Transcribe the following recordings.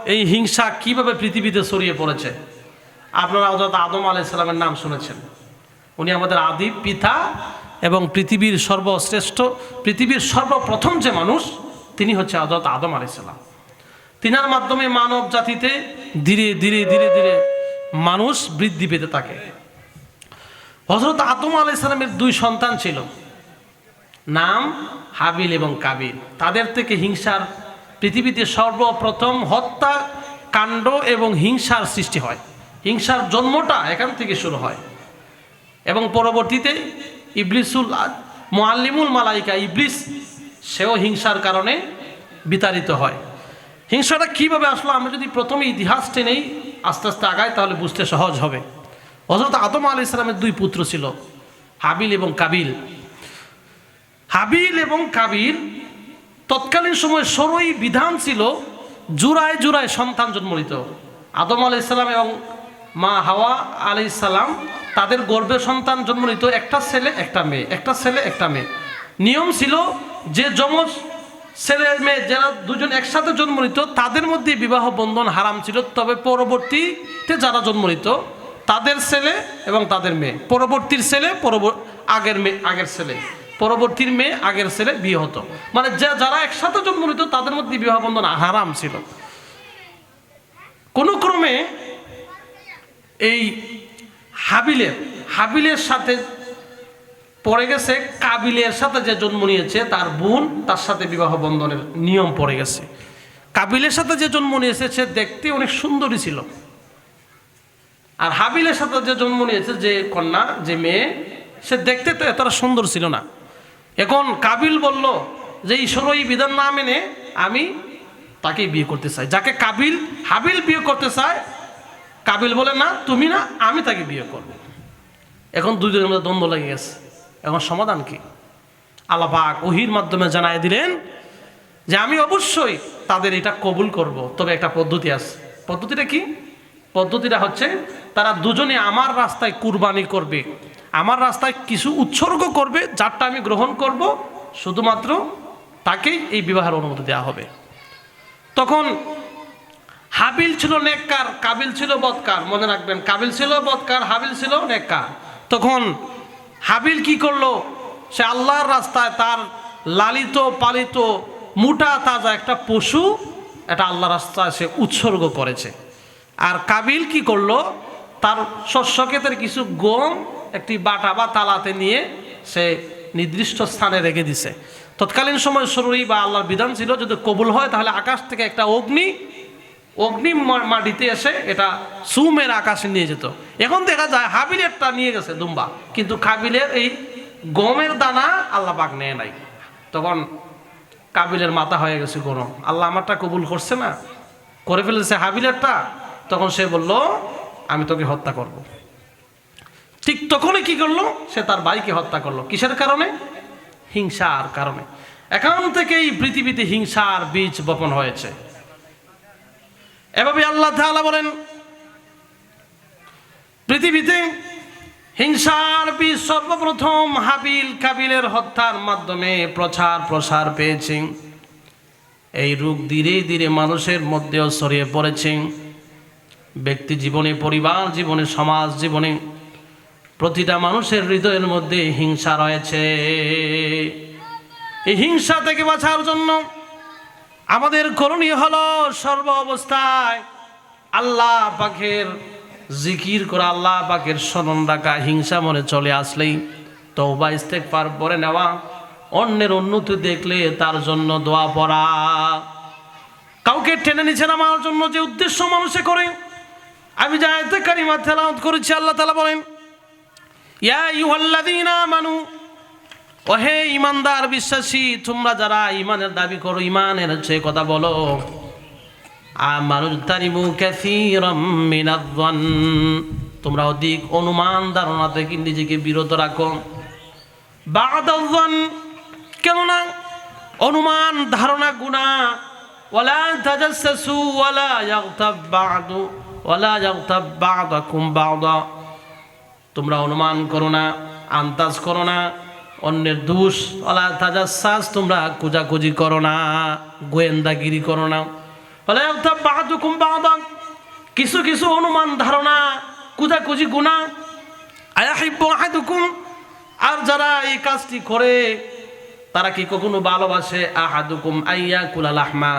এই হিংসা কিভাবে পৃথিবীতে ছড়িয়ে পড়েছে। আপনারা হযরত আদম আলাইহিস সালামের নাম শুনেছেন। উনি আমাদের আদি পিতা এবং পৃথিবীর সর্বশ্রেষ্ঠ, পৃথিবীর সর্বপ্রথম যে মানুষ তিনি হচ্ছে হযরত আদম আলাইহিস সালাম। তিনার মাধ্যমে মানব জাতিতে ধীরে ধীরে ধীরে ধীরে মানুষ বৃদ্ধি পেতে থাকে। হযরত আদম আলাইহিস সালামের দুই সন্তান ছিল, নাম হাবিল এবং কাবিল। তাদের থেকে হিংসার, পৃথিবীতে সর্বপ্রথম হত্যা কাণ্ড এবং হিংসার সৃষ্টি হয়। হিংসার জন্মটা এখান থেকে শুরু হয় এবং পরবর্তীতে ইবলিসুল মুআল্লিমুল মালাইকা ইবলিস, সেও হিংসার কারণে বিতাড়িত হয়। হিংসাটা কিভাবে আসলো, আমরা যদি প্রথমে ইতিহাস টেনেই আস্তে আস্তে আগাই তাহলে বুঝতে সহজ হবে। হযরত আদম আলাইহিস সালামের দুই পুত্র ছিল, হাবিল এবং কাবিল। হাবিল এবং কাবিল তৎকালীন সময়ে সরই বিধান ছিল জোড়ায় জোড়ায় সন্তান জন্ম নিত। আদম আলাইহিস সালাম এবং মা হাওয়া আলাইহিস সালাম তাদের গর্ভে সন্তান জন্ম নিত, একটা ছেলে একটা মেয়ে, একটা ছেলে একটা মেয়ে। নিয়ম ছিল যে যমজ ছেলে মেয়ে যারা দুজন একসাথে জন্ম নিত তাদের মধ্যে বিবাহ বন্ধন হারাম ছিল। তবে পরবর্তীতে যারা জন্ম নিত তাদের ছেলে এবং তাদের মেয়ে, পরবর্তীর ছেলে আগের মেয়ে আগের ছেলে, পরবর্তীর মেয়ে আগের ছেলে বিয়ে হতো। মানে যারা একসাথে জন্ম নিত তাদের মধ্যে বিবাহ বন্ধন হারাম ছিল। কোনো ক্রমে এই হাবিলের সাথে পড়ে গেছে কাবিলের সাথে যে জন্ম নিয়েছে তার বোন, তার সাথে বিবাহ বন্ধনের নিয়ম পড়ে গেছে। কাবিলের সাথে যে জন্ম নিয়েছে সে দেখতে অনেক সুন্দরী ছিল, আর হাবিলের সাথে যে জন্ম নিয়েছে যে কন্যা, যে মেয়ে, সে দেখতে তো এতটা সুন্দর ছিল না। এখন কাবিল বলল যে ঈশ্বরই বিধান না মেনে আমি তাকে বিয়ে করতে চাই। যাকে হাবিল বিয়ে করতে চায়, কাবিল বলে না তুমি না, আমি তাকে বিয়ে করব। এখন দুজনের মধ্যে দ্বন্দ্ব লেগে গেছে। এখন সমাধান কি? আল্লাহ পাক ওহীর মাধ্যমে জানায় দিলেন যে আমি অবশ্যই তাদের এটা কবুল করব, তবে একটা পদ্ধতি আছে। পদ্ধতিটা কি? পদ্ধতিটা হচ্ছে তারা দুজনে আমার রাস্তায় কুরবানি করবে, আমার রাস্তায় কিছু উৎসর্গ করবে, যারটা আমি গ্রহণ করব শুধুমাত্র তাকেই এই বিবাহের অনুমতি দেওয়া হবে। তখন হাবিল ছিল নেককার, কাবিল ছিল বদকার। মনে রাখবেন, কাবিল ছিল বদকার, হাবিল ছিল নেককার। তখন হাবিল কি করলো, সে আল্লাহর রাস্তায় তার লালিত পালিত মোটা তাজা একটা পশু, এটা আল্লাহর রাস্তায় সে উৎসর্গ করেছে। আর কাবিল কি করলো, তার শস্যক্ষেতের কিছু গম একটি বাটা বা তালাতে নিয়ে সে নির্দিষ্ট স্থানে রেখে দিছে। তৎকালীন সময় শরীর বা আল্লাহর বিধান ছিল যদি কবুল হয় তাহলে আকাশ থেকে একটা অগ্নি মাটিতে এসে এটা সুমের আকাশে নিয়ে যেত। এখন দেখা যায় হাবিলেরটা নিয়ে গেছে দুম্বা, কিন্তু কাবিলের এই গমের দানা আল্লাহ পাক নেয় নাই। তখন কাবিলের মাথা হয়ে গেছে গরম, আল্লাহ আমারটা কবুল করছে না, করে ফেলেছে হাবিলেরটা। তখন সে বলল আমি তোকে হত্যা করব। ঠিক তখনই কি করলো, সে তার ভাইকে হত্যা করলো। কিসের কারণে? হিংসার কারণে। এখান থেকেই পৃথিবীতে হিংসার বীজ বপন হয়েছে। এভাবে আল্লাহ তাআলা বলেন পৃথিবীতে হিংসার বীজ সর্বপ্রথম হাবিল কাবিলের হত্যার মাধ্যমে প্রসার পেয়েছে। এই রোগ ধীরে ধীরে মানুষের মধ্যেও ছড়িয়ে পড়েছে। ব্যক্তি জীবনে, পরিবার জীবনে, সমাজ জীবনে প্রতিটা মানুষের হৃদয়ের মধ্যে হিংসা রয়েছে। এই হিংসা থেকে বাঁচার জন্য আমাদের করণীয় হলো সর্ব অবস্থায় আল্লাহ পাকের জিকির করা, আল্লাহ পাকের স্মরণ রাখা। হিংসা মনে চলে আসলেই তওবা ইস্তেগফার পড়ে নেওয়া, অন্যের উন্নতি দেখলে তার জন্য দোয়া পড়া। কাউকে টেনে নিচে নামার জন্য যে উদ্দেশ্য মানুষে করে, আমি যে আয়াতে কারিমা তেলাওয়াত করেছি, আল্লাহ তাআলা বলেন ইয়া আইয়ুহাল্লাযীনা আমানু, ওহে ঈমানদার বিশ্বাসী, তোমরা যারা ঈমানের দাবি করো, ঈমানের হচ্ছে কথা বলো, আমানুজতানিবু কাসীরাম মিনায-যন, তোমরা অধিক অনুমান ধারণা থেকে নিজেকে বিরত রাখো। বা'দায-যন, কেননা অনুমান ধারণা গুনাহ। ওয়ালা তাজাসসু ওয়ালা ইয়াগতাব বা'দুকুম বা'দা, তোমরা অনুমান করো না, আন্দাজ করো না অন্যের দোষ। ওয়ালা তাজাসসাস, তোমরা খোঁজাখুঁজি করো না, গোয়েন্দাগিরি করো না। ওয়ালা ইয়াগতাব বা'দুকুম বা'দান, কিছু কিছু অনুমান ধারণা কুজাকুজি গুনাহ। আয়াহিব্বু আহাদুকুম, আর যারা এই কাজটি করে তারা কি কখনো ভালোবাসে? আহাদুকুম আইয়াকুলা লাহমা,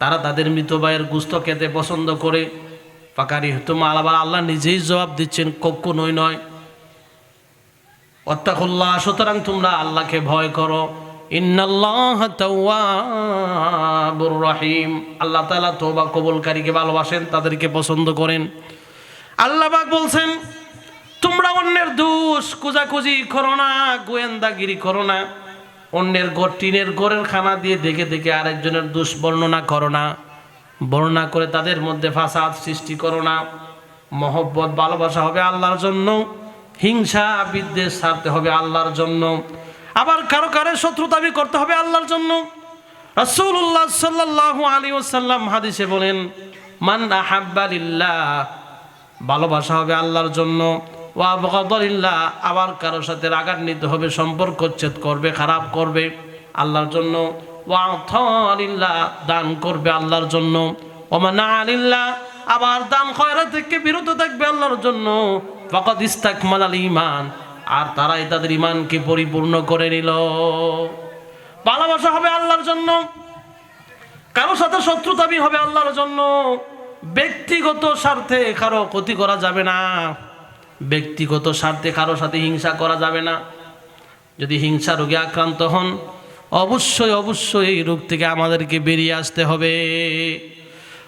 তারা তাদের মৃত ভাইয়ের গোশত খেতে পছন্দ করে। ফাকারিহতুম, আল্লাহ নিজেই জবাব দিচ্ছেন কখনোই নয়। ওয়াত্তাকুল্লাহ, সুতরাং তোমরা আল্লাহকে ভয় করো। ইন্নাল্লাহা তাওয়াবুর রহিম, আল্লাহ তাআলা তওবা কবুলকারীকে ভালোবাসেন, তাদেরকে পছন্দ করেন। আল্লাহ পাক বলছেন তোমরা অন্যের দোষ কুজাকুজি করো না, গোয়েন্দাগিরি করো না, অন্যের টিনের ঘরের খানা দিয়ে দেখে দেখে আরেকজনের দোষ বর্ণনা করো না, বর্ণনা করে তাদের মধ্যে ফাসাদ সৃষ্টি করো না। মহব্বত ভালোবাসা হবে আল্লাহর জন্য, হিংসা বিদ্বেষ ছাড়তে হবে আল্লাহর জন্য, আবার কারো কারো শত্রুতামি করতে হবে আল্লাহর জন্য। রাসূলুল্লাহ সাল্লাল্লাহু আলাইহি ওয়াসাল্লাম হাদিসে বলেন মান আহাব্বা লিল্লাহ, ভালোবাসা হবে আল্লাহর জন্য, ওয়া আবগাদা লিল্লাহ, আবার কারোর সাথে রাগান্বিত হবে, সম্পর্ক চ্ছেদ করবে, খারাপ করবে আল্লাহর জন্য, ওয়া আতা লিল্লাহ, দান করবে আল্লাহর জন্য, ওয়া মানা লিল্লাহ, আবার দান খয়রাত থেকে বিরত থাকবে আল্লাহর জন্য। ফাকাদ ইস্তাকমালাল ঈমান, আর তারাই তাদের ঈমানকে পরিপূর্ণ করে নিল। ভালোবাসা হবে আল্লাহর জন্য, কারো সাথে শত্রুতামি হবে আল্লাহর জন্য, ব্যক্তিগত স্বার্থে কারো ক্ষতি করা যাবে না, ব্যক্তিগত স্বার্থে কারো সাথে হিংসা করা যাবে না। যদি হিংসা রোগে আক্রান্ত হন অবশ্যই অবশ্যই এই রোগ থেকে আমাদেরকে বেরিয়ে আসতে হবে।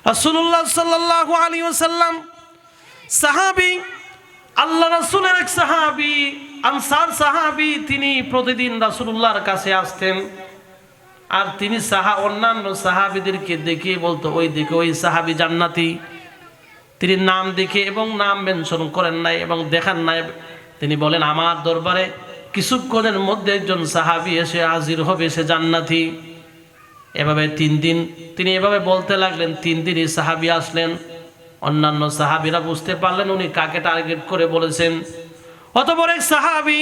রাসূলুল্লাহ সাল্লাল্লাহু আলাইহি ওয়াসাল্লাম সাহাবী, আল্লাহ রাসূলের এক সাহাবী, আনসার সাহাবী, তিনি প্রতিদিন রাসূলুল্লাহর কাছে আসতেন। আর তিনি অন্যান্য সাহাবীদেরকে দেখে বলতো ওই দেখে ওই সাহাবী জান্নাতি। তিনি নাম দেখে এবং নাম মেনশন করেন নাই এবং দেখান নাই, তিনি বলেন আমার দরবারে কিছুক্ষণের মধ্যে একজন সাহাবী এসে হাজির হবে, সে জান্নাতি। এভাবে 3 দিন তিনি এভাবে বলতে লাগলেন। 3 দিনই সাহাবী আসলেন। অন্যান্য সাহাবীরা বুঝতে পারলেন উনি কাকে টার্গেট করে বলেছেন। অতঃপর এক সাহাবী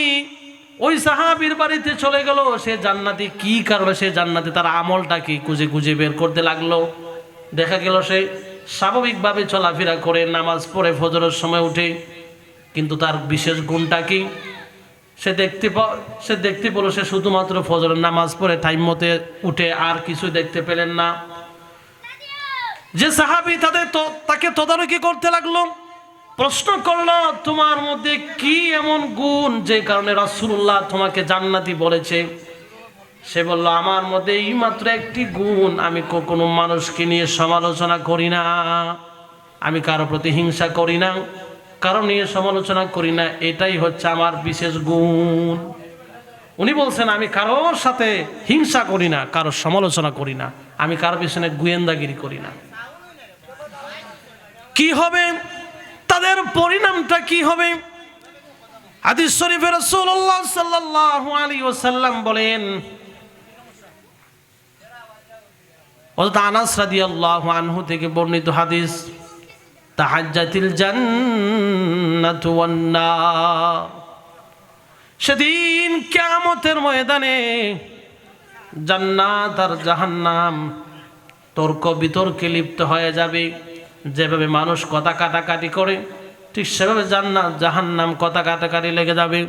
ওই সাহাবীর বাড়িতে চলে গেল, সে জান্নাতি। কি কারণে সে জান্নাতি, তার আমলটা কি খুঁজে খুঁজে বের করতে লাগলো। দেখা গেল সে স্বাভাবিকভাবে চলাফেরা করে, নামাজ পড়ে ফজরের সময় উঠে, কিন্তু তার বিশেষ গুণটা কি? সে দেখতে পেল সে শুধুমাত্র ফজরের নামাজ পড়ে টাইম মতে উঠে, আর কিছু দেখতে পেলেন না। যে সাহাবী তাকে তদারকি করতে লাগলো, প্রশ্ন করলো তোমার মধ্যে কি এমন গুণ যে কারণে রাসূলুল্লাহ তোমাকে জান্নাতি বলেছে? সে বলল আমার মধ্যে এই মাত্র একটি গুণ, আমি কোনো মানুষকে নিয়ে সমালোচনা করি না, আমি কারো প্রতি হিংসা করি না, কারো নিয়ে সমালোচনা করি না, এটাই হচ্ছে আমার বিশেষ গুণ। উনি বলছেন আমি কারোর সাথে হিংসা করি না, কারো সমালোচনা করি না, আমি কারো পিছনে গোয়েন্দাগিরি করি না। কি হবে তাদের পরিণামটা কি হবে? হাদিস শরীফে রাসূলুল্লাহ সাল্লাল্লাহু আলাইহি ওয়াসাল্লাম বলেন, হযরত আনাস রাদিয়াল্লাহু আনহু থেকে বর্ণিত হাদিস, তাহাজ্জাতিল জান্নাতু ওয়ান নার, সেদিন কিয়ামতের ময়দানে জান্নাত আর জাহান্নাম তর্ক বিতর্কে লিপ্ত হয়ে যাবে। যেভাবে মানুষ কথা কাটাকাটি করে ঠিক সেভাবে জান্নাত জাহান্নাম কথা কাটাকাটি লেগে যাবে।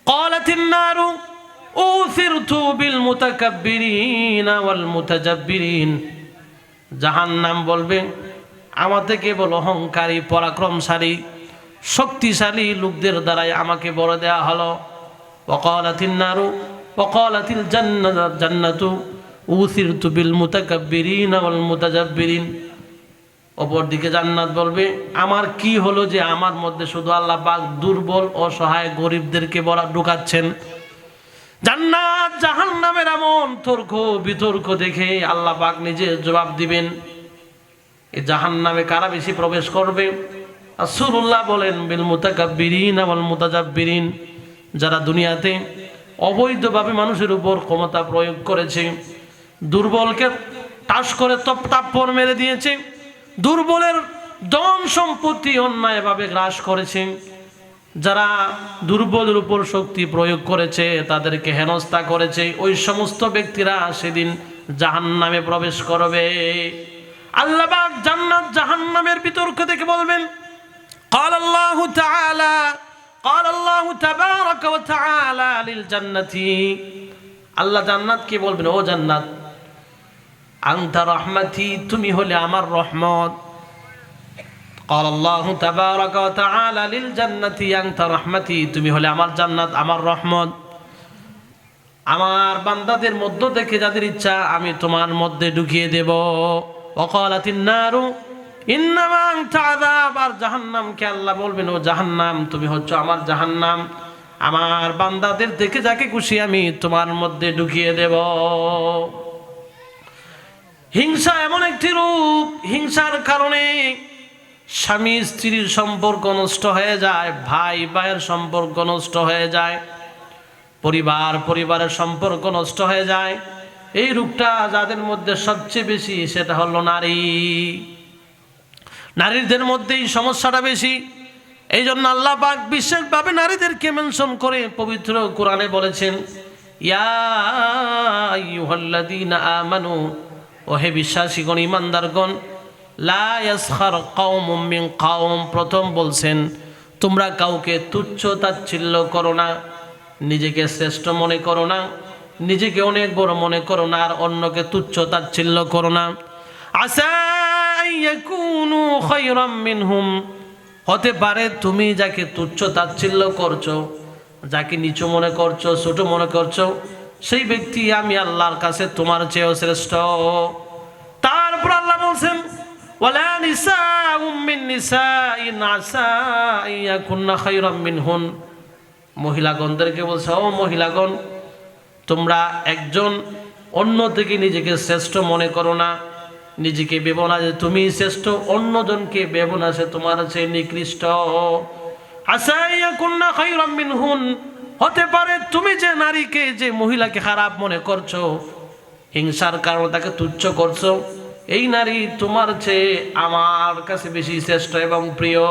ক্বালাতিন নারু উসিরতু বিল মুতাকাব্বিরিনা ওয়াল মুতাজাব্বিরিন, জাহান্নাম বলবে আমাকে কেবল অহংকারী, পরাক্রমশালী, শক্তিশালী লোকদের দ্বারাই আমাকে বড় দেয়া হলো। ওয়াকালাতিন নারু ওয়াকালাতিল জান্নাতু উসিরতু বিল মুতাকাব্বিরিনা ওয়াল মুতাজাব্বিরিন, অপরদিকে জান্নাত বলবে আমার কি হলো যে আমার মধ্যে শুধু আল্লাহ পাক দুর্বল অসহায় গরিবদেরকে বলা ঢুকাচ্ছেন। জান্নাত জাহান্নামের এমন তর্ক বিতর্ক দেখে আল্লাহ পাক নিজে জবাব দিবেন, এই জাহান্নামে কারা বেশি প্রবেশ করবে? রাসূলুল্লাহ বলেন বিল মুতাকাব্বিরিন ওয়াল মুতাজাব্বিরিন, যারা দুনিয়াতে অবৈধভাবে মানুষের উপর ক্ষমতা প্রয়োগ করেছে, দুর্বলকে টাস করে থাপ্পড় মেরে দিয়েছে, দুর্বলের ধন সম্পত্তি অন্যায়ভাবে গ্রাস করেছে, যারা দুর্বলের উপর শক্তি প্রয়োগ করেছে তাদেরকে হেনস্থা করেছে, ওই সমস্ত ব্যক্তিরা সেদিন জাহান্নামে প্রবেশ করবে। আল্লাহ পাক জান্নাত জাহান্নামের বিতর্ক থেকে বলবেন, قال الله تعالى قال الله تبارك وتعالى للجنة, আল্লাহ জান্নাতকে বলবেন, ও জান্নাত, আনতা রহমতি, তুমি হলে আমার রহমত। قال الله تبارك وتعالى للجنة أنت رحمتي, তুমি হলে আমার জান্নাত, আমার রহমত। আমার বান্দাদের মধ্য থেকে যাদের ইচ্ছা আমি তোমার মধ্যে ঢুকিয়ে দেব। وقالت النار إنما أنت عذاب, আর জাহান্নামকে আল্লাহ বলবেন, ও জাহান্নাম, তুমি হচ্ছ আমার জাহান্নাম, আমার বান্দাদের থেকে যাকে খুশি আমি তোমার মধ্যে ঢুকিয়ে দেব। হিংসা এমন একটি রূপ, হিংসার কারণে স্বামী স্ত্রীর সম্পর্ক নষ্ট হয়ে যায়, ভাই ভাইয়ের সম্পর্ক নষ্ট হয়ে যায়, পরিবার পরিবারের সম্পর্ক নষ্ট হয়ে যায়। এই রূপটা যাদের মধ্যে সবচেয়ে বেশি সেটা হলো নারী। নারীদের মধ্যেই সমস্যাটা বেশি। এই জন্য আল্লাহ পাক বিশেষভাবে নারীদেরকে মেনশন করে পবিত্র কোরআনে বলেছেন, ইয়া আইয়ুহাল্লাযীনা আমানু, ও হে বিশ্বাসীগণ, ঈমানদারগণ, লা ইয়াসখার কওমুম মিন কওম, প্রথম বলছেন তোমরা কাউকে তুচ্ছ তাচ্ছিল্য করো না, নিজেকে শ্রেষ্ঠ মনে করো না, নিজেকে অনেক বড় মনে করো না, আর অন্যকে তুচ্ছ তাচ্ছিল্য করো না। আসা ইয়াকুনু খায়রাম মিনহুম, হতে পারে তুমি যাকে তুচ্ছ তাচ্ছিল্য করছো, যাকে নিচু মনে করছো, ছোট মনে করছো, সেই ব্যক্তি আমি আল্লাহর কাছে তোমার চেয়েও শ্রেষ্ঠ। তারপর আল্লাহ বলছেন, ওয়ালা নিসাউম মিন নিসাইন আসা ইয়াকুননা খায়রাম মিনহুন, মহিলাগণদেরকে বলছে, ও মহিলাগণ, তোমরা একজন অন্য থেকে নিজেকে শ্রেষ্ঠ মনে করো না, নিজেকে ভেবো না যে তুমি শ্রেষ্ঠ, অন্যজনকে ভেবো না সে তোমার চেয়ে নিকৃষ্ট। আসা ইয়াকুননা খায়রাম মিনহুন, হতে পারে তুমি যে নারীকে, যে মহিলাকে খারাপ মনে করছো, হিংসার কারণে তাকে তুচ্ছ করছো, এই নারী তোমার চেয়ে আমার কাছে বেশি শ্রেষ্ঠ এবং প্রিয়।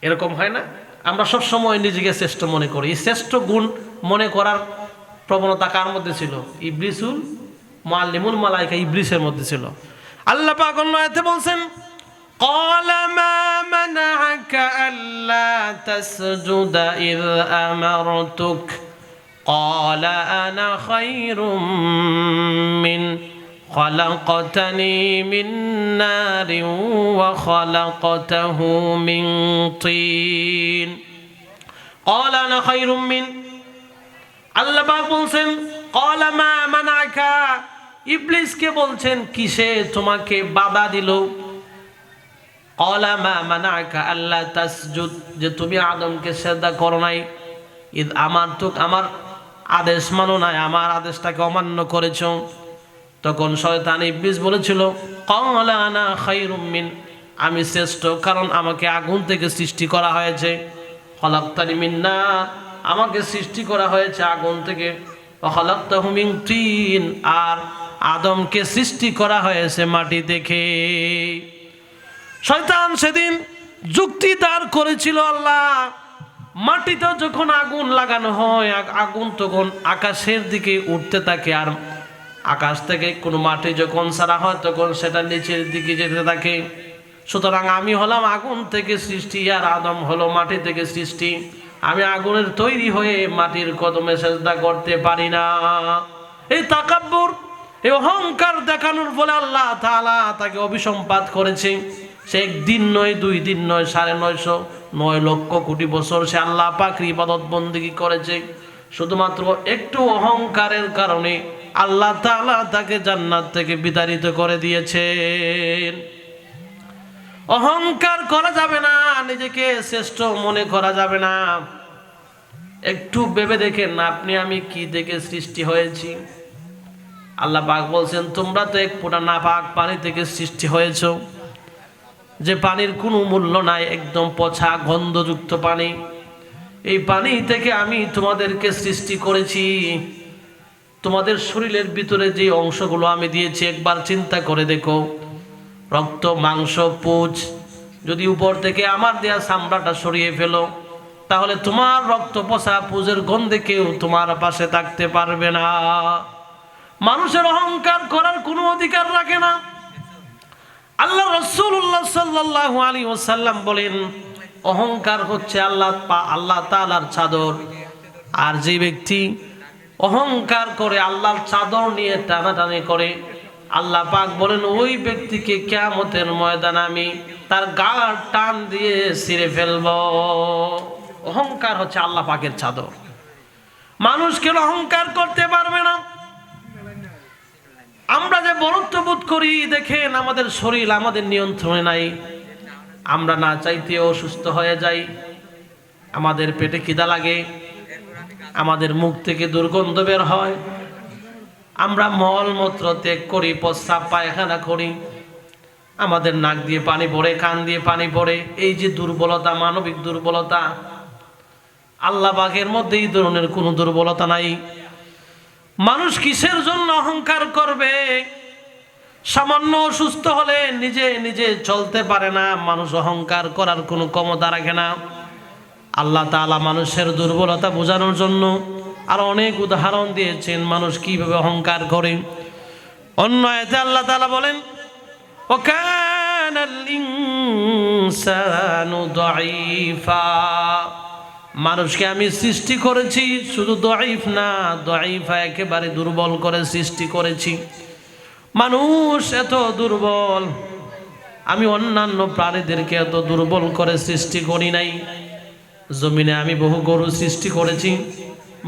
এরকম হয় না? আমরা সব সময় নিজেকে শ্রেষ্ঠ মনে করি। এই শ্রেষ্ঠ গুণ মনে করার প্রবণতা কার মধ্যে ছিল? ইবলিসুল মুআল্লিমুল মালায়েকা, ইবলিসের মধ্যে ছিল। আল্লাহ পাক অন্য আয়াতে বলছেন, قال ما منعك ألا تسجد إذ أمرتك قال أنا خير من خلقتني من نار وخلقته من طين قال أنا خير من, আল্লাহ পাক বলছেন, قال ما منعك, ইবলিসকে বলছেন কিসে তোমাকে বাধা দিল? قال ما منعك ألا تسجد, যে তুমি আদমকে সিজদা করো নাই, ইদ আমারতুক, আমার আদেশ মানো নাই, আমার আদেশটাকে অমান্য করেছো। তখন শয়তান ইবলিস বলেছিল, قال أنا خير من, আমি শ্রেষ্ঠ কারণ আমাকে আগুন থেকে সৃষ্টি করা হয়েছে, খলাকতানি মিন নার, আমাকে সৃষ্টি করা হয়েছে আগুন থেকে, খলাকতাহু মিন তিন, আর আদমকে সৃষ্টি করা হয়েছে মাটি থেকে। শয়তান সেদিন যুক্তি দাঁড় করেছিল, আল্লাহ, মাটিতে যখন আগুন লাগানো হয়, আগুন তখন আকাশের দিকে উঠতে থাকে, আর আকাশ থেকে কোনো মাটি যখন ছাড়া হয় তখন সেটা নিচের দিকে যেতে থাকে। সুতরাং আমি হলাম আগুন থেকে সৃষ্টি, আর আদম হলো মাটি থেকে সৃষ্টি। আমি আগুনের তৈরি হয়ে মাটির কদমে সেজদা করতে পারি না। এই তাকাব্বুর, এই অহংকার দেখানোর ফলে আল্লাহ তাআলা তাকে অভিসম্পাত করেছে। সে একদিন নয়, 2 দিন নয়, 9.5 লক্ষ কোটি বছর সে আল্লাহ পাকের ইবাদত বন্দেগী করেছে। শুধুমাত্র একটু অহংকারের কারণে আল্লাহ তাআলা তাকে জান্নাত থেকে বিতাড়িত করে দিয়েছেন। অহংকার করা যাবে না, নিজেকে শ্রেষ্ঠ মনে করা যাবে না। একটু ভেবে দেখেন, আপনি আমি কি থেকে সৃষ্টি হয়েছি? আল্লাহ পাক বলছেন, তোমরা তো এক ফোঁটা নাপাক পানি থেকে সৃষ্টি হয়েছ, যে পানির কোনো মূল্য নাই, একদম পচা গন্ধযুক্ত পানি। এই পানি থেকে আমি তোমাদেরকে সৃষ্টি করেছি। তোমাদের শরীরের ভিতরে যে অংশগুলো আমি দিয়েছি একবার চিন্তা করে দেখো, রক্ত, মাংস, পুঁজ, যদি উপর থেকে আমার দেয়া চামড়াটা সরিয়ে ফেলো, তাহলে তোমার রক্ত, পচা, পুঁজের গন্ধে কেউ তোমার পাশে থাকতে পারবে না। মানুষের অহংকার করার কোনো অধিকার রাখে না। আল্লাহ রাসূলুল্লাহ সাল্লাল্লাহু আলাইহি ওয়াসাল্লাম বলেন, অহংকার হচ্ছে আল্লাহ তাআলার চাদর। আর যে ব্যক্তি অহংকার করে আল্লাহর চাদর নিয়ে টানাটানি করে, আল্লাহ পাক বলেন ওই ব্যক্তিকে কিয়ামতের ময়দানে আমি তার গাড় টান দিয়ে ছিঁড়ে ফেলব। অহংকার হচ্ছে আল্লাহ পাকের চাদর। মানুষ কেন অহংকার করতে পারবে না? আমরা যে বরত্ব বোধ করি, দেখেন আমাদের শরীর আমাদের নিয়ন্ত্রণে নাই। আমরা না চাইতেও অসুস্থ হয়ে যাই, আমাদের পেটে খিদা লাগে, আমাদের মুখ থেকে দুর্গন্ধ বের হয়, আমরা মলমূত্র ত্যাগ করি, প্রস্রাব পায়খানা করি, আমাদের নাক দিয়ে পানি পড়ে, কান দিয়ে পানি পড়ে। এই যে দুর্বলতা, মানবিক দুর্বলতা, আল্লাহ পাকের মধ্যে এই ধরনের কোনো দুর্বলতা নাই। মানুষ কিসের জন্য অহংকার করবে? সামান্য অসুস্থ হলে নিজে নিজে চলতে পারে না, মানুষ অহংকার করার কোনো ক্ষমতা রাখে না। আল্লাহ তাআলা মানুষের দুর্বলতা বোঝানোর জন্য আর অনেক উদাহরণ দিয়েছেন মানুষ কিভাবে অহংকার করে। অন্য আয়াতে আল্লাহ তাআলা বলেন, ওয়াকানাল ইনসানু দাঈফা, মানুষকে আমি সৃষ্টি করেছি শুধু দাঈফ না, দাঈফা একেবারে দুর্বল করে সৃষ্টি করেছি। মানুষ এত দুর্বল, আমি অন্যান্য প্রাণীদেরকে এত দুর্বল করে সৃষ্টি করি নাই। জমিনে আমি বহু গরু সৃষ্টি করেছি,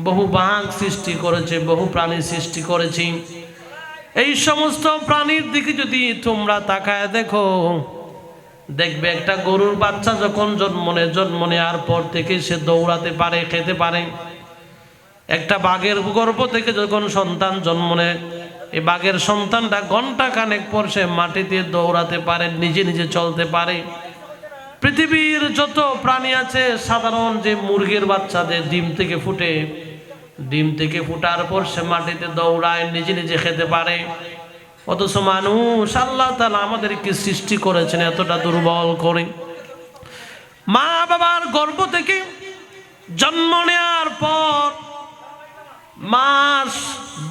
বহু বাঘ সৃষ্টি করেছি, বহু প্রাণী সৃষ্টি করেছি। এই সমস্ত প্রাণীর দিকে যদি তোমরা তাকায় দেখো, দেখবে একটা গরুর বাচ্চা যখন জন্ম নেওয়ার পর থেকে সে দৌড়াতে পারে, খেতে পারে। একটা বাঘের গর্ভ থেকে যখন সন্তান জন্ম নেয়, এই বাঘের সন্তানটা ঘন্টা খানেক পর সে মাটিতে দৌড়াতে পারে, নিজে নিজে চলতে পারে। পৃথিবীর যত প্রাণী আছে, সাধারণ যে মুরগির বাচ্চাদের ডিম থেকে ফুটে, ডিম থেকে ফুটার পর সে মাটিতে দৌড়ায়, নিজে নিজে খেতে পারে। অথচ মানুষ, আল্লাহ তাআলা আমাদেরকে সৃষ্টি করেছেন এতটা দুর্বল করে। মা বাবার গর্ভ থেকে জন্ম নেওয়ার পর মাস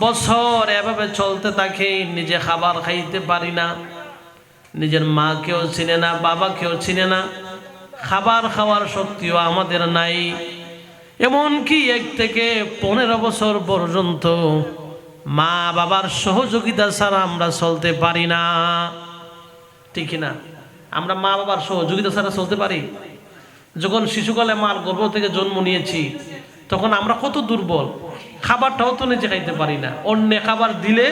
বছর এভাবে চলতে থাকে, নিজে খাবার খাইতে পারি না, নিজের মাকেও চিনে না, বাবাকেও চিনে না, খাবার খাওয়ার শক্তিও আমাদের নাই। এমনকি 1 থেকে 15 বছর পর্যন্ত মা বাবার সহযোগিতা ছাড়া আমরা চলতে পারি না, ঠিক না? আমরা মা বাবার সহযোগিতা ছাড়া চলতে পারি? যখন শিশুকালে মার গর্ভ থেকে জন্ম নিয়েছি, তখন আমরা কত দুর্বল, খাবারটাও তো নিজে খাইতে পারি না, অন্য খাবার দিলে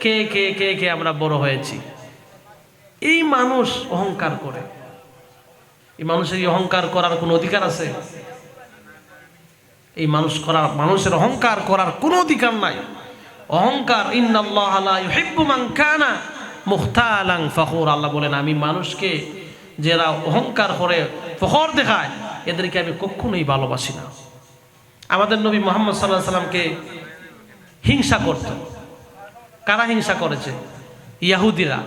কে কে কে কে আমরা বড় হয়েছি। এই মানুষ অহংকার করে। এই মানুষের এই অহংকার করার কোনো অধিকার আছে? এই মানুষের অহংকার করার কোনো অধিকার নাই। অহংকার, ইন্নাল্লাহা লা ইউহিব্বু মান কানা মুখতালান ফখুর, আল্লাহ বলেন আমি মানুষকে যারা অহংকার করে ফখর দেখায় এদেরকে আমি কখনোই ভালোবাসি না। আমাদের নবী মুহাম্মদ সাল্লাল্লাহু আলাইহি সাল্লামকে হিংসা করত। কারা হিংসা করেছে? ইহুদিরা।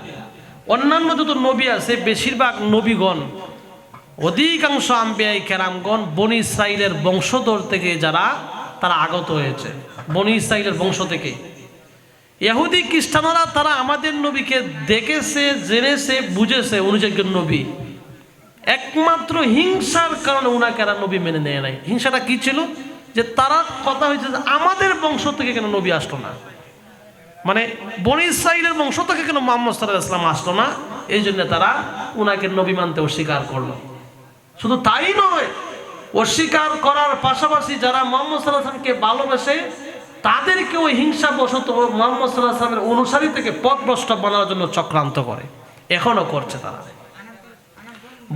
অন্যান্য যত নবী আছে বেশিরভাগ নবীগণ, অধিকাংশ আম্বিয়ায়ে কেরামগণ বনি ইসরাইলের বংশধর থেকে যারা তারা আগত হয়েছে, বনি ইসরাইলের বংশ থেকে। ইহুদি খ্রিস্টানরা তারা আমাদের নবীকে দেখেছে, জেনেছে, বুঝেছে উনি যে একজন নবী। একমাত্র হিংসার কারণে উনাকে এরা নবী মেনে নেয় নাই। হিংসাটা কি ছিল? যে তারা কথা হয়েছে যে আমাদের বংশ থেকে কেন নবী আসলো না, মানে বনি ইসরাইলের বংশ থেকে কেন মুহাম্মদ সাল্লাল্লাহু আলাইহি ওয়াসাল্লাম আসলো না, এই জন্য তারা উনাকে নবী মানতে অস্বীকার করলো। শুধু তাই নয়, অস্বীকার করার পাশাপাশি যারা মুহাম্মদ সাল্লাল্লাহু আলাইহি ওয়াসাল্লামকে ভালোবাসে তাদেরকে ওই হিংসা বশত মুহাম্মদ সাল্লাল্লাহু আলাইহি ওয়াসাল্লামের অনুসারী থেকে পথভ্রষ্ট বানানোর জন্য চক্রান্ত করে, এখনো করছে তারা।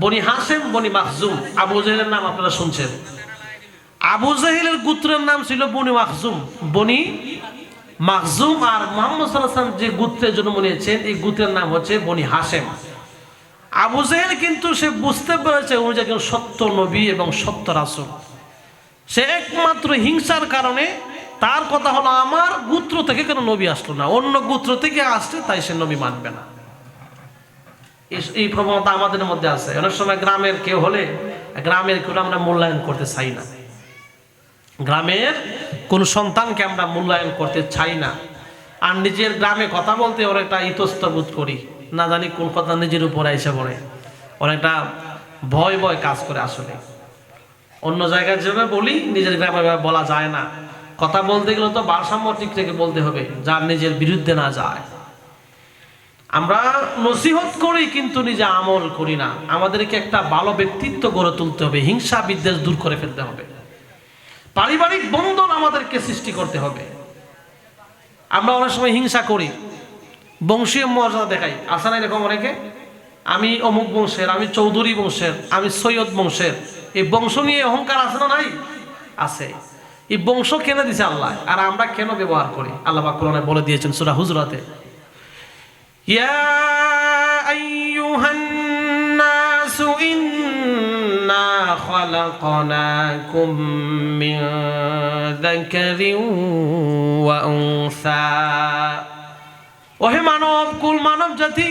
বনি হাসেম, বনি মাখজুম, আবু জাহেলের নাম আপনারা শুনছেন। আবু জাহেলের গোত্রের নাম ছিল বনি মাখজুম, বনি মাখজুম। আর মুহাম্মদ সাল্লাল্লাহু আলাইহি ওয়াসাল্লাম যে গোত্রে জন্ম নিয়েছেন এই গোত্রের নাম হচ্ছে বনি হাসেম। আবু জাহেল কিন্তু সে বুঝতে পেরেছে উনি যে একজন সত্য নবী এবং সত্য রাসূল। সে একমাত্র হিংসার কারণে তার কথা হলো আমার গোত্র থেকে কেন নবী আসলো না, অন্য গোত্র থেকে আসছে তাই সে নবী মানবে না। এই প্রবণতা আমাদের মধ্যে আছে। অনেক সময় গ্রামের কেউ হলে গ্রামের কেউ আমরা মূল্যায়ন করতে চাই না, গ্রামের কোন সন্তানকে আমরা মূল্যায়ন করতে চাই না। আর নিজের গ্রামে কথা বলতে অনেকটা ইতস্তত করি, না জানি কোন কথা নিজের উপরে এসে পড়ে, অনেকটা ভয় ভয় কাজ করে। আসলে অন্য জায়গায় যেভাবে বলি নিজের গ্রামে বলা যায় না। কথা বলতে গেলে তো ভারসাম্য ঠিক রেখে বলতে হবে, যার নিজের বিরুদ্ধে না যায়। আমরা নসিহত করি কিন্তু নিজে আমল করি না। আমাদেরকে একটা ভালো ব্যক্তিত্ব গড়ে তুলতে হবে, হিংসা বিদ্বেষ দূর করে ফেলতে হবে, পারিবারিক বন্ধন আমাদেরকে সৃষ্টি করতে হবে। আমরা অনেক সময় হিংসা করি, বংশীয় মর্যাদা দেখাই, আসে না এরকম অনেকে? আমি অমুক বংশের, আমি চৌধুরী বংশের, আমি সৈয়দ বংশের। এই বংশ নিয়ে অহংকার আছে না? নাই, আছে। এই বংশ কেন দিছে আল্লাহ, আর আমরা কেন ব্যবহার করি? আল্লাহ পাক কোরআনে বলে দিয়েছেন সূরা হুজরাতে, ইয়া আইয়ুহান নাসু ইন্না খালাকনাকুম মিন যাকারিন ওয়া উনসা। ওহে মানব কুল, মানব জাতি,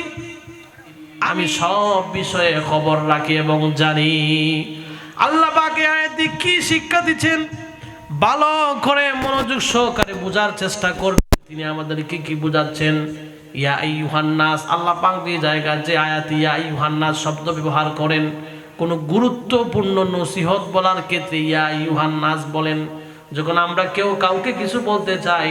আমি সব বিষয়ে খবর রাখি এবং জানি। আল্লাহ পাক এই আয়াতে কি শিক্ষা দিচ্ছেন ভালো করে মনোযোগ সহকারে বোঝার চেষ্টা করবেন। তিনি আমাদেরকে কি বোঝাচ্ছেন? ইয়া আইয়ুহান নাস, আল্লাহ পাক যে জায়গায় যে আয়াতে ইয়া আইয়ুহান নাস শব্দ ব্যবহার করেন, কোনো গুরুত্বপূর্ণ নসিহত বলার ক্ষেত্রে ইয়া আইয়ুহান নাস বলেন। যখন আমরা কেউ কাউকে কিছু বলতে চাই,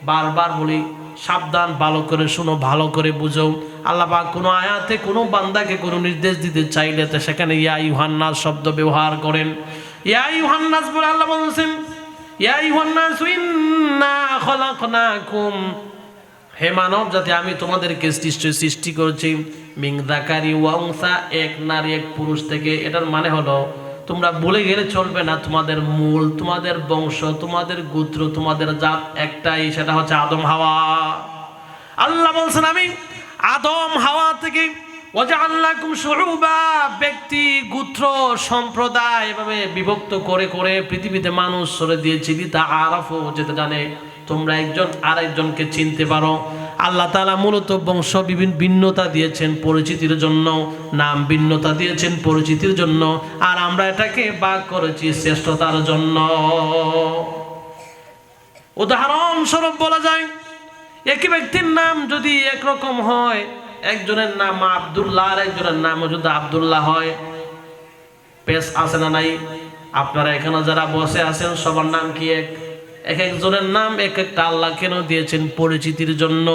বারবার বলি সাবধান, ভালো করে শুনো, ভালো করে বুঝো। আল্লাহ পাক কোনো আয়াতে কোনো বান্দাকে কোনো নির্দেশ দিতে চাইলে তো সেখানে ইয়া আইয়ুহান নাস শব্দ ব্যবহার করেন। ইয়া আইয়ুহান নাস বলে আল্লাহ বলেছেন, ইয়া আইয়ুহান নাস ইন্না খালাকনাকুম, হে মানব জাতি, আমি তোমাদেরকে সৃষ্টি করেছি মিন যাকারি ওয়া উনসা, এক নারী এক পুরুষ থেকে। এটার মানে হলো তোমরা বলে গেলে চলবে না, তোমাদের মূল, তোমাদের বংশ, তোমাদের গোত্র, তোমাদের জাত একটাই, সেটা হচ্ছে আদম হাওয়া। আল্লাহ বলছেন আমি আদম হাওয়া থেকে ওয়াজআলনাকুম শুউবা, ব্যক্তি গোত্র সম্প্রদায় এভাবে বিভক্ত করে করে পৃথিবীতে মানুষ সরে দিয়েছি, লিতাআরাফু, যেটা জানে তোমরা একজন আরেকজনকে চিনতে পারো। আল্লাহ তাআলা মূলত বংশ ভিন্নতা দিয়েছেন পরিচিতির জন্য, নাম ভিন্নতা দিয়েছেন পরিচিতির জন্য, আর আমরা এটাকে ভাগ করেছি শ্রেষ্ঠতার জন্য। উদাহরণস্বরূপ বলা যায়, একই ব্যক্তির নাম যদি একরকম হয়, একজনের নাম আব্দুল্লাহ আর একজনের নাম যদি আব্দুল্লাহ হয়, পেশ আছে না নাই? আপনারা এখানে যারা বসে আছেন সবার নাম কি এক? এক একজনের নাম এক একটা আল্লাহ কেন দিয়েছেন? পরিচিতির জন্য,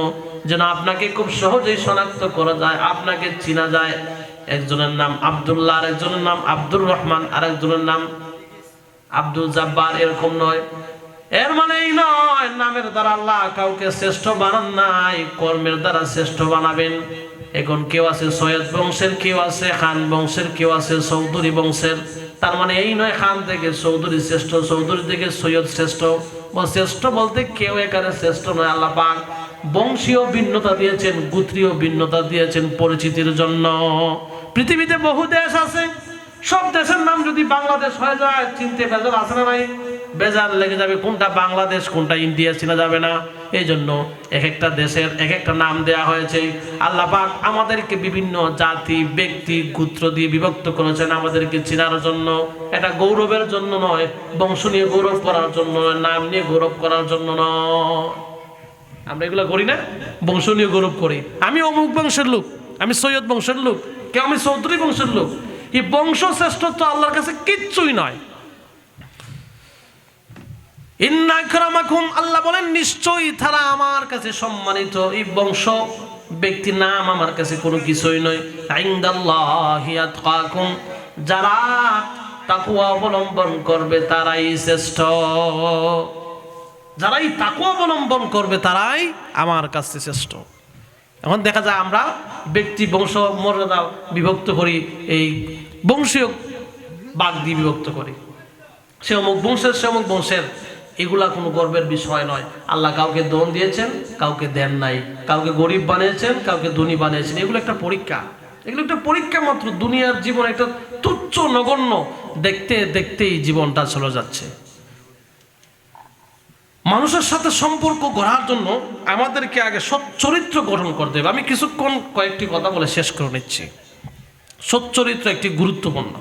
যেন আপনাকে খুব সহজেই শনাক্ত করা যায়, আপনাকে চেনা যায়। একজনের নাম আব্দুল্লাহ, আর একজনের নাম আব্দুর রহমান, আর একজনের নাম আব্দুল জব্বার, এরকম নয়। এর মানে এই নয় নামের দ্বারা আল্লাহ কাউকে শ্রেষ্ঠ বানান নাই, কর্মের দ্বারা শ্রেষ্ঠ বানাবেন। এখন কেউ আছে সৈয়দ বংশের, কেউ আছে খান বংশের, কেউ আছে চৌধুরী বংশের। তার মানে এই নয় খান থেকে চৌধুরী শ্রেষ্ঠ, চৌধুরী থেকে সৈয়দ শ্রেষ্ঠ। শ্রেষ্ঠ বলতে কেউ এখানে শ্রেষ্ঠ নয়। আল্লাহ পাক বংশীয় ভিন্নতা দিয়েছেন, গোত্রীয় ভিন্নতা দিয়েছেন পরিচিতির জন্য। পৃথিবীতে বহু দেশ আছে, সব দেশের নাম যদি বাংলাদেশ হয়ে যায়, চিনতে বেজার আছে না নাই? বেজার লেগে যাবে, কোনটা বাংলাদেশ কোনটা ইন্ডিয়া চেনা যাবে না। এই জন্য এক একটা দেশের এক একটা নাম দেয়া হয়েছে। আল্লাহ পাক আমাদেরকে বিভিন্ন জাতি, ব্যক্তি, গোত্র দিয়ে বিভক্ত করেছেন আমাদেরকে চেনার জন্য। এটা গৌরবের জন্য নয়, বংশ নিয়ে গৌরব করার জন্য নয়, নাম নিয়ে গৌরব করার জন্য নয়। আমরা এগুলো করি না, বংশ নিয়ে গৌরব করি। আমি অমুক বংশের লোক, আমি সৈয়দ বংশের লোক, কেউ আমি চৌধুরী বংশের লোক। এই বংশ শ্রেষ্ঠত্ব আল্লাহর কাছে কিচ্ছুই নয়। ইন্না আকরামাকুম, আল্লাহ বলেন নিশ্চয়ই তারা আমার কাছে সম্মানিত। এই বংশ, ব্যক্তির নাম আমার কাছে কোনো কিছুই নয়। ইনদাল্লাহি আতকাকুম, যারা তাকওয়া অবলম্বন করবে তারাই শ্রেষ্ঠ। যারাই তাকওয়া অবলম্বন করবে তারাই আমার কাছে শ্রেষ্ঠ। এখন দেখা যায় আমরা ব্যক্তি বংশ মর্যাদা বিভক্ত করি, এই বংশীয় বাগ দিয়ে বিভক্ত করি, সে অমুক বংশের, সে অমুক বংশের। এগুলা কোনো গর্বের বিষয় নয়। আল্লাহ কাউকে ধন দিয়েছেন, কাউকে দেন নাই, কাউকে গরিব বানিয়েছেন, কাউকে ধনী বানিয়েছেন। এগুলো একটা পরীক্ষা, এগুলো একটা পরীক্ষা মাত্র। দুনিয়ার জীবন একটা তুচ্ছ নগণ্য, দেখতে দেখতেই জীবনটা চলে যাচ্ছে। মানুষের সাথে সম্পর্ক গড়ার জন্য আমাদেরকে আগে সচ্চরিত্র গঠন করতে হবে। আমি কিছুক্ষণ কয়েকটি কথা বলে শেষ করে নিচ্ছি। সচ্চরিত্র একটি গুরুত্বপূর্ণ।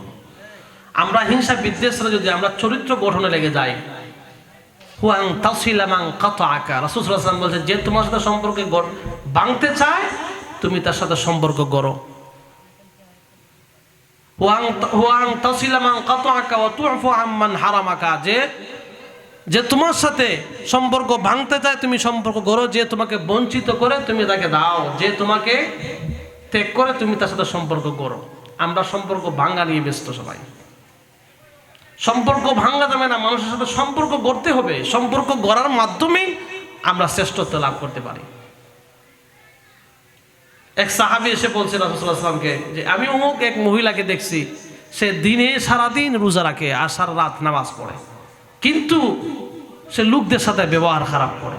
আমরা হিংসা বিদ্বেষে যদি আমরা চরিত্র গঠনে লেগে যাই, ওয়াং তাসিলা মান কাতাআকা। রাসূল সাল্লাল্লাহু আলাইহি ওয়াসাল্লাম বলেছেন, যে তোমার সাথে সম্পর্ক ভাঙতে চায় তুমি তার সাথে সম্পর্ক গড়ো। ওয়াং তাসিলা মান কাতাআকা ওয়া তু'ফু আম্মান হারামাকা, যে তোমার সাথে সম্পর্ক ভাঙতে চায় তুমি সম্পর্ক গড়ো, যে তোমাকে বঞ্চিত করে তুমি তাকে দাও, যে তোমাকে ত্যাগ করে তুমি তার সাথে সম্পর্ক গড়ো। আমরা সম্পর্ক ভাঙা নিয়ে ব্যস্ত সবাই। সম্পর্ক ভাঙা যাবে না, মানুষের সাথে সম্পর্ক গড়তে হবে। সম্পর্ক গড়ার মাধ্যমেই আমরা শ্রেষ্ঠত্ব লাভ করতে পারি। এক সাহাবী এসে বলছে রাসূল সাল্লাল্লাহু আলাইহি ওয়াসাল্লামকে যে আমি অমুক এক মহিলাকে দেখছি, সে দিনে সারাদিন রোজা রাখে আর সারা রাত নামাজ পড়ে, কিন্তু সে লোকদের সাথে ব্যবহার খারাপ করে,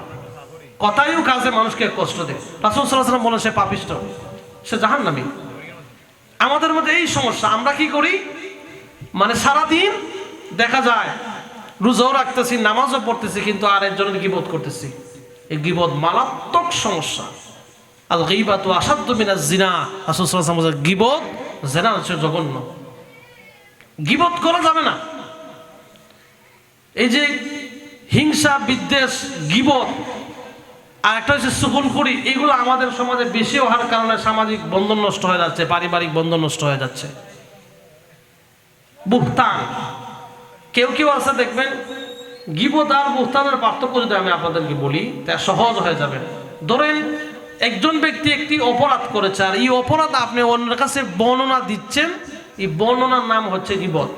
কথায়ও কাজে মানুষকে কষ্ট দেয়। রাসূল সাল্লাল্লাহু আলাইহি ওয়াসাল্লাম বলেন সে পাপিষ্ঠ, সে জাহান্নামী। আমাদের মধ্যে এই সমস্যা, আমরা কি করি, মানে সারাদিন দেখা যায় রোজাও রাখতেছি নামাজও পড়তেছি কিন্তু আরেকজনের গীবত করতেছি। এই গীবত মারাত্মক সমস্যা। আল গীবাতু আসাদ্দু মিনাজ জিনা। রাসূল সাল্লাল্লাহু আলাইহি ওয়াসাল্লাম বলেন গীবত জিনার চেয়ে জঘন্য। গীবত করা যাবে না। এই যে হিংসা, বিদ্বেষ, গীবত আর একটা হচ্ছে চুগলখড়ি, এগুলো আমাদের সমাজে বেশি হওয়ার কারণে সামাজিক বন্ধন নষ্ট হয়ে যাচ্ছে, পারিবারিক বন্ধন নষ্ট হয়ে যাচ্ছে। বুহতান, কেউ কেউ আছে দেখবেন, গীবত আর বুহতানের পার্থক্য যদি আমি আপনাদেরকে বলি তা সহজ হয়ে যাবে। ধরেন একজন ব্যক্তি একটি অপরাধ করেছে আর এই অপরাধ আপনি অন্যের কাছে বর্ণনা দিচ্ছেন, এই বর্ণনার নাম হচ্ছে গীবত।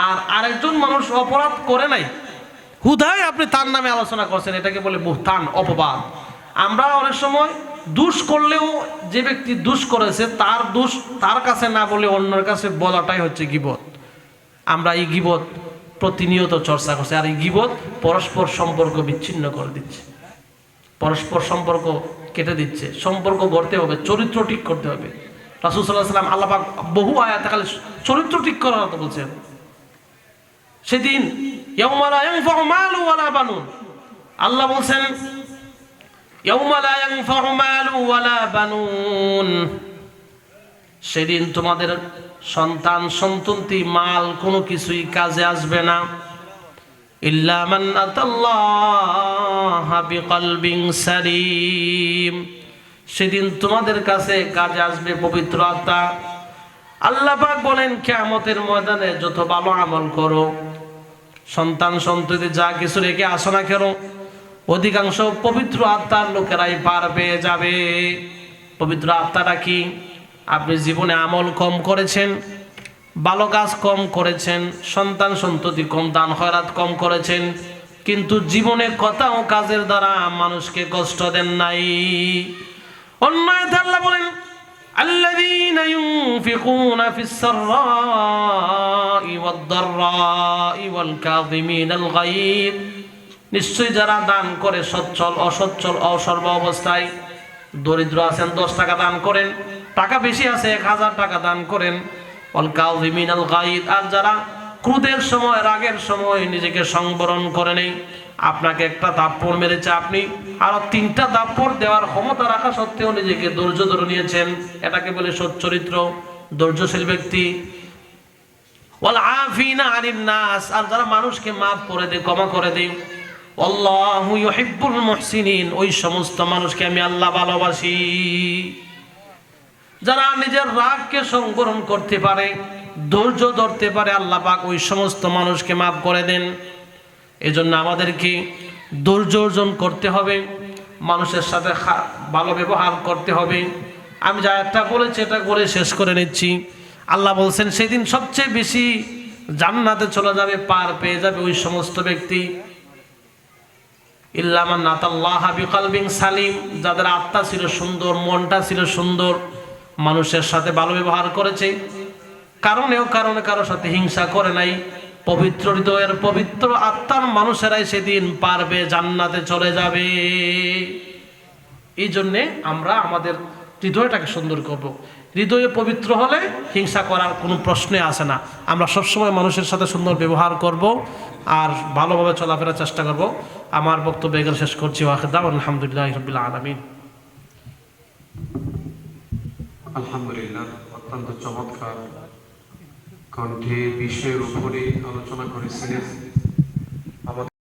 আর আরেকজন মানুষ অপরাধ করে নাই, হুদায় আপনি তার নামে আলোচনা করছেন, এটাকে বলে বুহতান, অপবাদ। আমরা অনেক সময় দোষ করলেও যে ব্যক্তি দোষ করেছে তার দোষ তার কাছে না বলে অন্যের কাছে বলাটাই হচ্ছে গীবত। আমরা এই গীবত প্রতিনিয়ত চর্চা করছি, আর এই গীবত পরস্পর সম্পর্ক বিচ্ছিন্ন করে দিচ্ছে, পরস্পর সম্পর্ক কেটে দিচ্ছে। সম্পর্ক গড়তে হবে, চরিত্র ঠিক করতে হবে। রাসূল সাল্লাল্লাহু আলাইহি ওয়াসাল্লাম আল্লাহ পাক বহু আয়াতে খালি চরিত্র ঠিক করার কথা বলছেন। সেদিন ইয়াউমা লা ইয়ানফাউ মালু ওয়ালা বানুন, আল্লাহ বলছেন ইয়াউমা লা ইয়ানফাউ মালু ওয়ালা বানুন, সেদিন তোমাদের সন্তান সন্ততি মাল কোনো কিছুই কাজে আসবে না। ইল্লা মান আতাল্লাহা বিকলবিন সালিম, সেদিন তোমাদের কাছে কাজে আসবে পবিত্র আত্মা। আল্লাহ পাক বলেন কিয়ামতের ময়দানে যত ভালো আমল করো, সন্তান সন্ততি যা কিছু রেখে আসো না কেন, অধিকাংশ পবিত্র আত্মার লোকেরাই পার পেয়ে যাবে। পবিত্র আত্মাটা কি? আপনি জীবনে আমল কম করেছেন, ভালো কাজ কম করেছেন, সন্তান সন্ততি কম, দান খয়রাত কম করেছেন, কিন্তু জীবনে কথা ও কাজের দ্বারা মানুষকে কষ্ট দেন নাই। অন্য আয়াতে আল্লাহ বলেন আল্লাযীনা ইউনফিকুনা ফিস সাররাই ওয়াদ দাররাই ওয়াল কাযিমিনাল গায়ব, নিশ্চয়ই যারা দান করে সচ্ছল অসচ্ছল অসর্ব অবস্থায়, দরিদ্র আছেন 10 টাকা দান করেন, টাকা বেশি আছে 1000 টাকা দান করেন, ওয়াল কাযিমিনাল গায়ব, আর যারা ক্রোধের সময় রাগের সময় নিজেকে সংবরণ করে নেই, আপনাকে একটা থাপ্পড় মেরেছে, আপনি আরো 3টা থাপ্পড় দেওয়ার ক্ষমতা রাখা সত্ত্বেও নিজেকে ধৈর্য ধরে নিয়েছেন, এটাকে বলে সচ্চরিত্র, ধৈর্যশীল ব্যক্তি। ওয়াল আফিনা আনিন নাস, আর যারা মানুষকে মাফ করে দেয়, ক্ষমা করে দেয়। আল্লাহু ইউহিব্বুল মুহসিনিন, ওই সমস্ত মানুষকে আমি আল্লাহ ভালোবাসি। যারা নিজের রাগকে সংবরণ করতে পারে, ধৈর্য ধরতে পারে, আল্লাহ পাক ওই সমস্ত মানুষকে মাফ করে দেন। এজন্য আমাদেরকে ধৈর্য অর্জন করতে হবে, মানুষের সাথে ভালো ব্যবহার করতে হবে। আমি যা একটা বলেছি এটা করে শেষ করে নিচ্ছি। আল্লাহ বলছেন সেদিন সবচেয়ে বেশি জান্নাতে চলে যাবে, পার পেয়ে যাবে ওই সমস্ত ব্যক্তি, ইল্লা মান আতাল্লাহা বিকলবিন সালিম, যাদের আত্মা ছিল সুন্দর, মনটা ছিল সুন্দর, মানুষের সাথে ভালো ব্যবহার করেছে, কারণেও কারোর সাথে হিংসা করে নাই, পবিত্র হৃদয়ের পবিত্র আত্মার মানুষেরাই সেদিন পারবে, জান্নাতে চলে যাবে। এই জন্যে আমরা আমাদের হৃদয়টাকে সুন্দর করব। হৃদয়ে পবিত্র হলে হিংসা করার কোনো প্রশ্নে আসে না। আমরা সবসময় মানুষের সাথে সুন্দর ব্যবহার করব আর ভালোভাবে চলাফেরার চেষ্টা করব। আমার বক্তব্য এখানে শেষ করছি। আলহামদুলিল্লাহ রাব্বিল আলামিন। আলহামদুলিল্লাহ, অত্যন্ত চমৎকার কণ্ঠে বিষয়ের উপরে আলোচনা করেছিলেন।